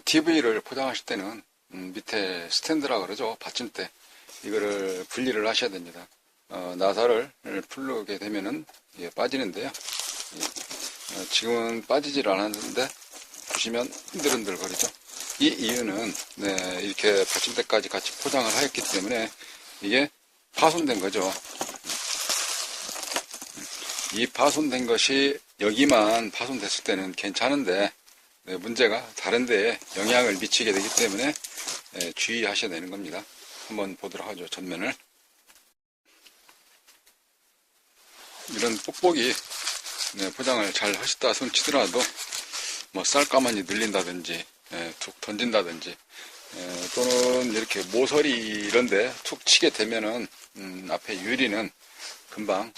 TV를 포장하실 때는 밑에 스탠드라 그러죠. 받침대. 이거를 분리를 하셔야 됩니다. 나사를 풀게 되면은 이게 빠지는데요. 지금은 빠지질 않았는데 보시면 흔들흔들 거리죠. 이 이유는 이렇게 받침대까지 같이 포장을 하였기 때문에 이게 파손된 거죠. 이 파손된 것이 여기만 파손됐을 때는 괜찮은데 문제가 다른 데에 영향을 미치게 되기 때문에 주의하셔야 되는 겁니다. 한번 보도록 하죠. 전면을. 이런 뽁뽁이 포장을 잘 하셨다 손 치더라도 뭐 쌀가마니 늘린다든지 툭 던진다든지 또는 이렇게 모서리 이런데 툭 치게 되면은 앞에 유리는 금방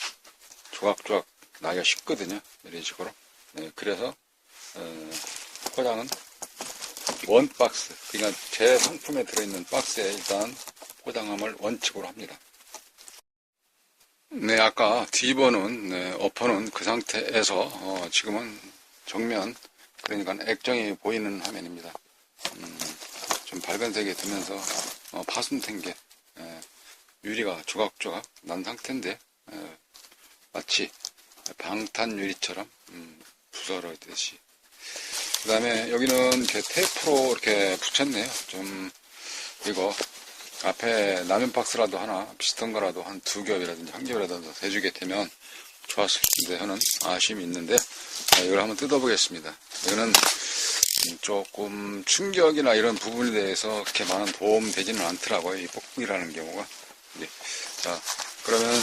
조각조각 나기가 쉽거든요. 이런 식으로. 그래서 포장은 원 박스, 그러니까 제 상품에 들어있는 박스에 일단 포장함을 원칙으로 합니다. 아까 뒤번은 어퍼는 그 상태에서 지금은 정면, 그러니까 액정이 보이는 화면입니다. 좀 밝은색이 되면서 파손된 게 유리가 조각조각 난 상태인데 마치 방탄 유리처럼 부서지듯이. 그 다음에 여기는 이렇게 테이프로 이렇게 붙였네요. 좀 이거 앞에 라면 박스라도 하나 비슷한 거라도 한 2겹이라든지 1겹이라도 해주게 되면 좋았을 텐데 하는 아쉬움이 있는데 이걸 한번 뜯어보겠습니다. 이거는 조금 충격이나 이런 부분에 대해서 그렇게 많은 도움 되지는 않더라고요. 이 뽁뽁이라는 경우가. 자, 그러면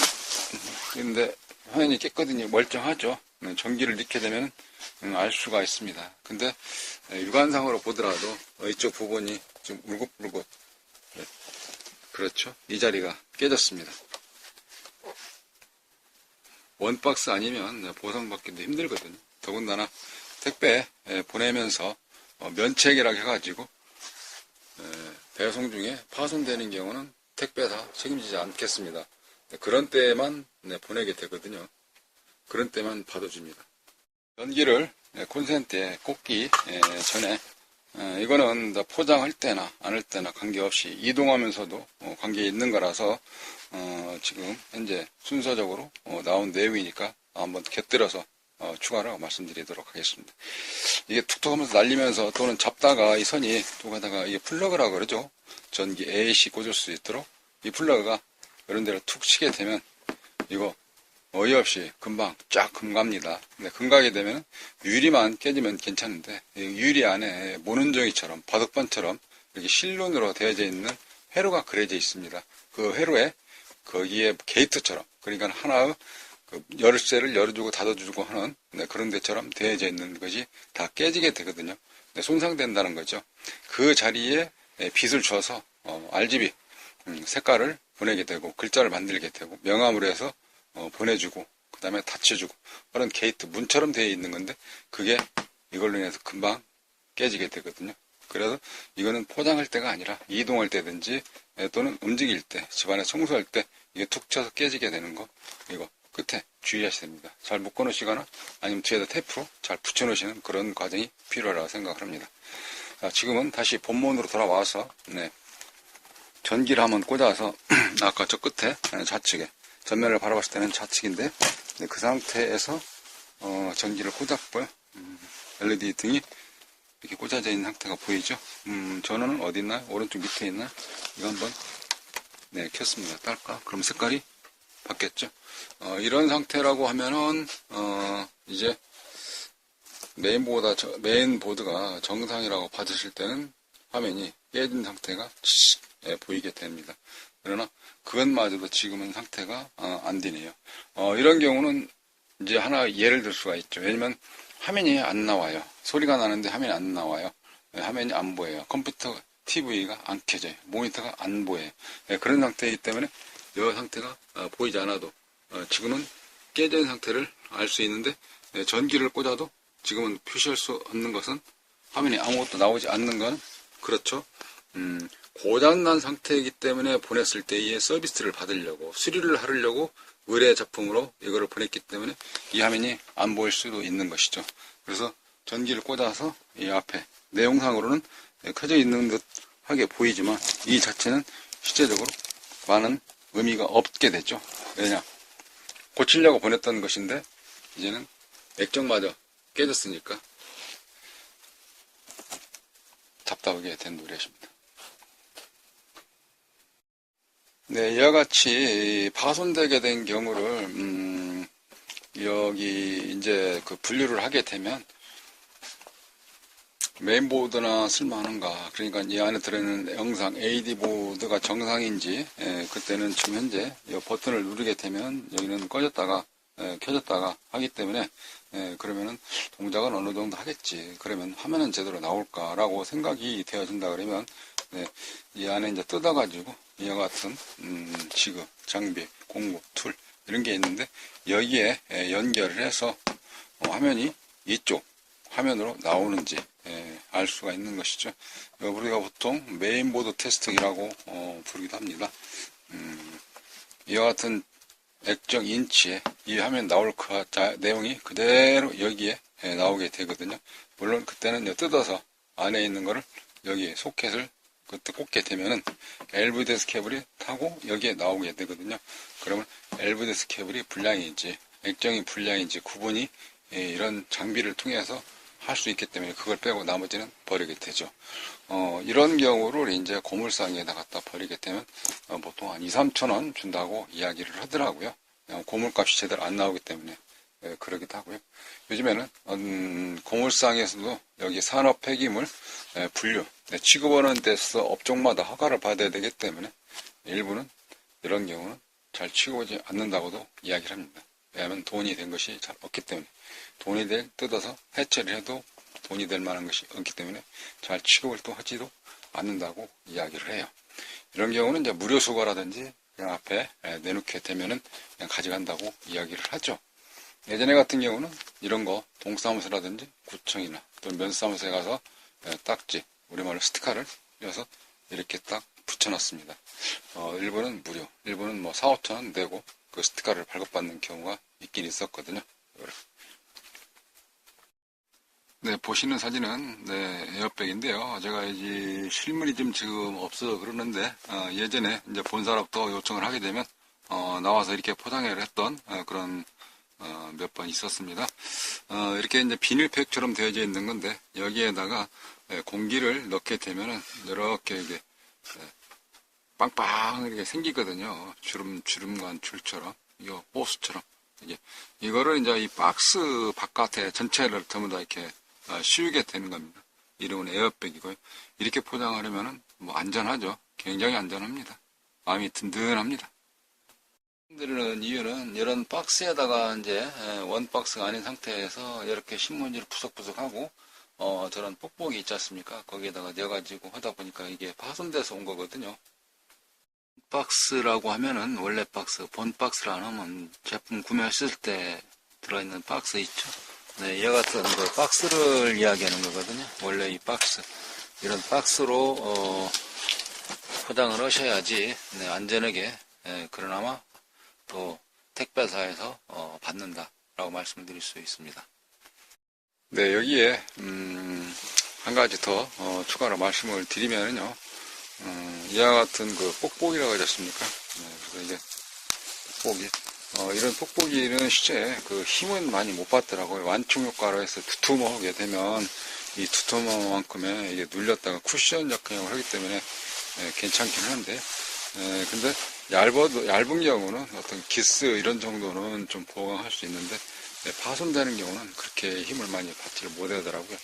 근데 화면이 깨끗이 멀쩡하죠. 전기를 넣게 되면 알 수가 있습니다. 근데 육안상으로 보더라도 이쪽 부분이 좀 울긋불긋, 그렇죠. 이 자리가 깨졌습니다. 원박스 아니면 보상받기도 힘들거든요. 더군다나 택배 보내면서 면책이라고 해가지고 배송 중에 파손되는 경우는 택배사 책임지지 않겠습니다. 그런 때에만 보내게 되거든요. 그런 때만 받아줍니다. 전기를 콘센트에 꽂기 전에 이거는 포장할 때나 안 할 때나 관계없이 이동하면서도 관계 있는 거라서 지금 현재 순서적으로 나온 내용이니까 한번 곁들여서 추가로 말씀드리도록 하겠습니다. 이게 툭툭 하면서 날리면서 또는 잡다가 이 선이 또 가다가 이게 플러그라고 그러죠. 전기 AC 꽂을 수 있도록 이 플러그가 이런 데로 툭 치게 되면 이거 어이없이 금방 쫙 금갑니다. 금가게 되면 유리만 깨지면 괜찮은데 유리 안에 모눈종이처럼 바둑판처럼 이렇게 실눈으로 되어져 있는 회로가 그려져 있습니다. 그 회로에 거기에 게이트처럼, 그러니까 하나의 그 열쇠를 열어주고 닫아주고 하는 그런 데처럼 되어져 있는 것이 다 깨지게 되거든요. 손상된다는 거죠. 그 자리에 빛을 줘서 RGB 색깔을 보내게 되고 글자를 만들게 되고 명암으로 해서 보내주고 그 다음에 닫혀주고 그런 게이트 문처럼 되어 있는 건데 그게 이걸로 인해서 금방 깨지게 되거든요. 그래서 이거는 포장할 때가 아니라 이동할 때든지 또는 움직일 때 집안에 청소할 때 이게 툭 쳐서 깨지게 되는 거 이거 끝에 주의하셔야 됩니다. 잘 묶어 놓으시거나 아니면 뒤에다 테이프로 잘 붙여 놓으시는 그런 과정이 필요하다고 생각을 합니다. 자, 지금은 다시 본문으로 돌아와서 전기를 한번 꽂아서 아까 저 끝에 좌측에 전면을 바라봤을 때는 좌측인데 그 상태에서 전기를 꽂았고요. LED 등이 이렇게 꽂아져 있는 상태가 보이죠. 전원은 어디 있나요? 오른쪽 밑에 있나요? 이거 한번 켰습니다. 딸까? 그럼 색깔이 바뀌었죠. 이런 상태라고 하면은 이제 메인보드가 정상이라고 받으실 때는 화면이 깨진 상태가 보이게 됩니다. 그러나 그것마저도 지금은 상태가 안 되네요. 이런 경우는 이제 하나 예를 들 수가 있죠. 왜냐면 화면이 안 나와요. 소리가 나는데 화면이 안 나와요. 화면이 안 보여요. 컴퓨터 TV가 안 켜져요. 모니터가 안 보여요. 그런 상태이기 때문에 이 상태가 보이지 않아도 지금은 깨진 상태를 알 수 있는데 전기를 꽂아도 지금은 표시할 수 없는 것은 화면이 아무것도 나오지 않는 건 그렇죠. 고장난 상태이기 때문에 보냈을 때의 서비스를 받으려고 수리를 하려고 의뢰 작품으로 이거를 보냈기 때문에 이 화면이 안 보일 수도 있는 것이죠. 그래서 전기를 꽂아서 이 앞에 내용상으로는 켜져 있는 듯 하게 보이지만 이 자체는 실제적으로 많은 의미가 없게 됐죠. 왜냐? 고치려고 보냈던 것인데 이제는 액정마저 깨졌으니까 답답하게 된 노릇입니다. 네, 이와 같이 파손되게 된 경우를 여기 이제 그 분류를 하게 되면 메인보드나 쓸만한가, 그러니까 이 안에 들어있는 영상 AD 보드가 정상인지, 그때는 지금 현재 이 버튼을 누르게 되면 여기는 꺼졌다가 켜졌다가 하기 때문에 그러면은 동작은 어느 정도 하겠지. 그러면 화면은 제대로 나올까라고 생각이 되어진다 그러면 이 안에 이제 뜯어가지고 이와 같은 지그, 장비, 공구, 툴 이런 게 있는데 여기에 연결을 해서 화면이 이쪽 화면으로 나오는지 알 수가 있는 것이죠. 우리가 보통 메인보드 테스트기라고 부르기도 합니다. 이와 같은 액정 인치에 이 화면 나올 내용이 그대로 여기에 나오게 되거든요. 물론 그때는 뜯어서 안에 있는 거를 여기 소켓을 그때 꽂게 되면은 LVDS 케이블이 타고 여기에 나오게 되거든요. 그러면 LVDS 케이블이 불량인지 액정이 불량인지 구분이 이런 장비를 통해서 할 수 있기 때문에 그걸 빼고 나머지는 버리게 되죠. 이런 경우를 이제 고물상에다 갖다 버리게 되면 보통 한 2, 3천 원 준다고 이야기를 하더라고요. 고물값이 제대로 안 나오기 때문에 그러기도 하고요. 요즘에는 고물상에서도 여기 산업 폐기물 분류 취급하는 데서 업종마다 허가를 받아야 되기 때문에 일부는 이런 경우는 잘 취급하지 않는다고도 이야기를 합니다. 왜냐하면 돈이 된 것이 잘 없기 때문에 돈이 뜯어서 해체를 해도 돈이 될 만한 것이 없기 때문에 잘 취급을 또 하지도 않는다고 이야기를 해요. 이런 경우는 이제 무료 수거라든지 그냥 앞에 내놓게 되면은 그냥 가져간다고 이야기를 하죠. 예전에 같은 경우는 이런 거 동사무소라든지 구청이나 또 면사무소에 가서 딱지, 우리말로 스티커를 띄어서 이렇게 딱 붙여놨습니다. 일부는 무료, 일부는 뭐 4, 5천 원 내고 그 스티커를 발급받는 경우가 있긴 있었거든요. 네, 보시는 사진은 에어백인데요. 제가 이제 실물이 좀 지금 없어서 그러는데 예전에 이제 본사로부터 요청을 하게 되면 나와서 이렇게 포장을 했던 그런 몇 번 있었습니다. 이렇게 이제 비닐팩처럼 되어져 있는 건데 여기에다가 공기를 넣게 되면은 이렇게 이게 빵빵 이렇게 생기거든요. 주름관 줄처럼, 이거 호스처럼. 이거를 이제 이 박스 바깥에 전체를 전부 다 이렇게 씌우게 되는 겁니다. 이름은 에어백이고요. 이렇게 포장하려면은 뭐 안전하죠. 굉장히 안전합니다. 마음이 든든합니다. 드리는 이유는 이런 박스에다가 이제 원박스가 아닌 상태에서 이렇게 신문지를 푸석푸석하고 저런 뽁뽁이 있지 않습니까? 거기에다가 넣어가지고 하다 보니까 이게 파손돼서 온 거거든요. 박스라고 하면은 원래 박스, 본 박스라 하면 제품 구매했을 때 들어있는 박스 있죠. 네, 이와 같은 그 박스를 이야기하는 거거든요. 원래 이 박스, 이런 박스로 포장을 하셔야지 안전하게 그러나마 또 택배사에서 받는다라고 말씀드릴 수 있습니다. 네, 여기에 한 가지 더 추가로 말씀을 드리면요. 이와 같은 그 뽁뽁이라고 하지 않습니까? 그래서 이게 뽁뽁이. 이런 뽁뽁이는 실제 그 힘은 많이 못 받더라고요. 완충 효과로 해서 두툼하게 되면 이 두툼만큼에 이게 눌렸다가 쿠션 역할을 하기 때문에 괜찮긴 한데, 근데 얇은 경우는 어떤 기스 이런 정도는 좀 보강할 수 있는데, 파손되는 경우는 그렇게 힘을 많이 받지를 못하더라고요.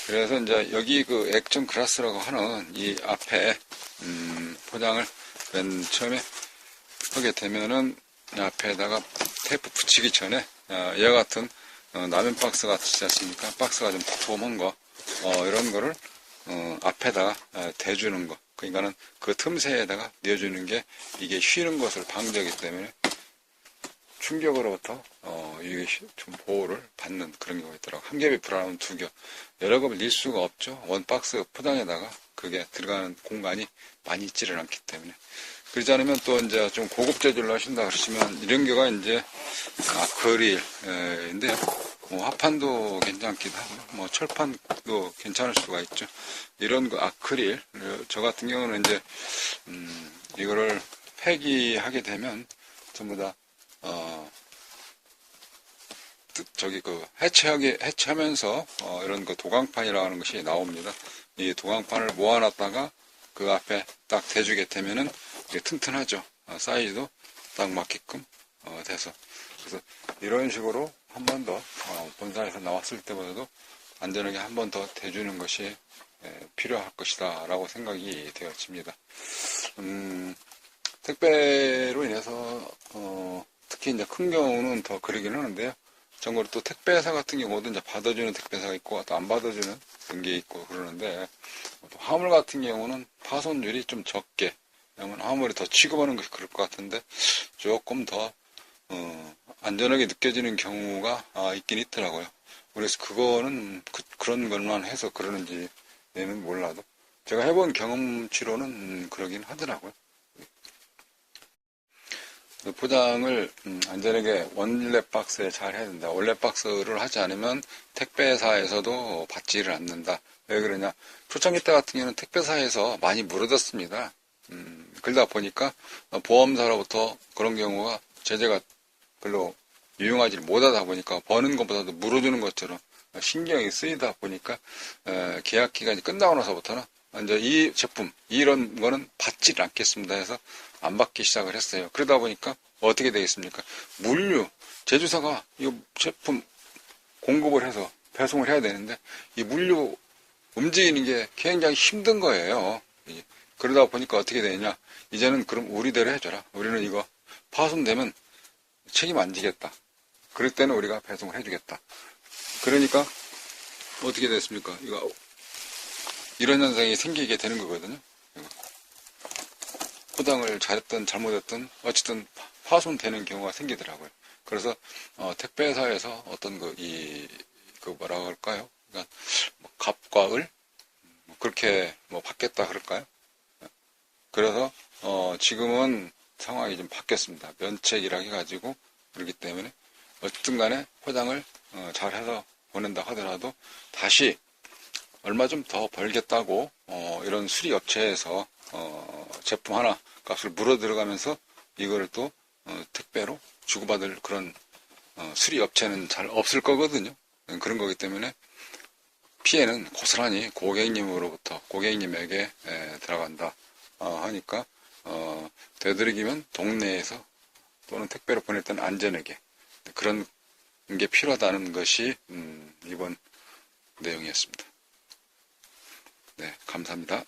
그래서 이제 여기 그 액정 글라스라고 하는 이 앞에 포장을 맨 처음에 하게 되면은 앞에다가 테이프 붙이기 전에 이와 같은 라면 박스가 있지 않습니까? 박스가 좀 두툼한 거 이런 거를 앞에다가 대주는 거, 그러니까는 그 틈새에다가 내어주는 게 이게 휘는 것을 방지하기 때문에 충격으로부터 이게 좀 보호를 받는 그런 경우가 있더라고요. 한 겹이 불안하면 두 겹. 여러 겹을 낼 수가 없죠. 원박스 포장에다가 그게 들어가는 공간이 많이 있지를 않기 때문에. 그러지 않으면 또 이제 좀 고급 재질로 하신다 그러시면 이런 경우가 이제 아크릴인데요. 화판도 괜찮기도 하고, 철판도 괜찮을 수가 있죠. 이런 거 아크릴, 저 같은 경우는 이제, 이거를 폐기하게 되면 전부 다, 해체하면서, 이런 그 도강판이라는 것이 나옵니다. 이 도강판을 모아놨다가 그 앞에 딱 대주게 되면은 이게 튼튼하죠. 사이즈도 딱 맞게끔, 돼서. 그래서 이런 식으로 한 번 더, 본사에서 나왔을 때보다도 안전하게 한 번 더 대주는 것이 필요할 것이다 라고 생각이 되어집니다. 택배로 인해서 특히 이제 큰 경우는 더 그러긴 하는데요. 참고로 또 택배사 같은 경우도 이제 받아주는 택배사가 있고 또 안 받아주는 그런 게 있고 그러는데, 또 화물 같은 경우는 파손율이 좀 적게, 왜냐면 화물이 더 취급하는 것이 그럴 것 같은데 조금 더 안전하게 느껴지는 경우가 있긴 있더라고요. 그래서 그거는 그런 것만 해서 그러는지는 몰라도 제가 해본 경험치로는 그러긴 하더라고요. 포장을 안전하게 원랩 박스에 잘 해야 된다. 원랩 박스를 하지 않으면 택배사에서도 받지를 않는다. 왜 그러냐? 초창기 때 같은 경우는 택배사에서 많이 물어졌습니다. 그러다 보니까 보험사로부터 그런 경우가 제재가 별로 유용하지 못하다 보니까 버는 것보다도 물어주는 것처럼 신경이 쓰이다 보니까 계약 기간이 끝나고 나서부터는 이제 이 제품 이런 거는 받지 않겠습니다 해서 안 받기 시작을 했어요. 그러다 보니까 어떻게 되겠습니까? 물류 제조사가 이 제품 공급을 해서 배송을 해야 되는데 이 물류 움직이는 게 굉장히 힘든 거예요. 그러다 보니까 어떻게 되느냐? 이제는 그럼 우리대로 해줘라. 우리는 이거 파손되면 책임 안 지겠다. 그럴 때는 우리가 배송을 해주겠다. 그러니까 어떻게 됐습니까? 이런 현상이 생기게 되는 거거든요. 포장을 잘했든 잘못했든 어쨌든 파손되는 경우가 생기더라고요. 그래서 택배사에서 어떤 뭐라고 할까요? 그러니까 갑과 을 그렇게 받겠다 그럴까요? 그래서 지금은 상황이 좀 바뀌었습니다. 면책이라 해가지고 그렇기 때문에 어쨌든 간에 포장을 잘해서 보낸다 하더라도 다시 얼마 좀 더 벌겠다고 이런 수리 업체에서 제품 하나 값을 물어 들어가면서 이거를 또 택배로 주고받을 그런 수리 업체는 잘 없을 거거든요. 그런 거기 때문에 피해는 고스란히 고객님에게 들어간다 하니까 되도록이면 동네에서 또는 택배로 보낼 때는 안전하게 그런 게 필요하다는 것이 이번 내용이었습니다. 네, 감사합니다.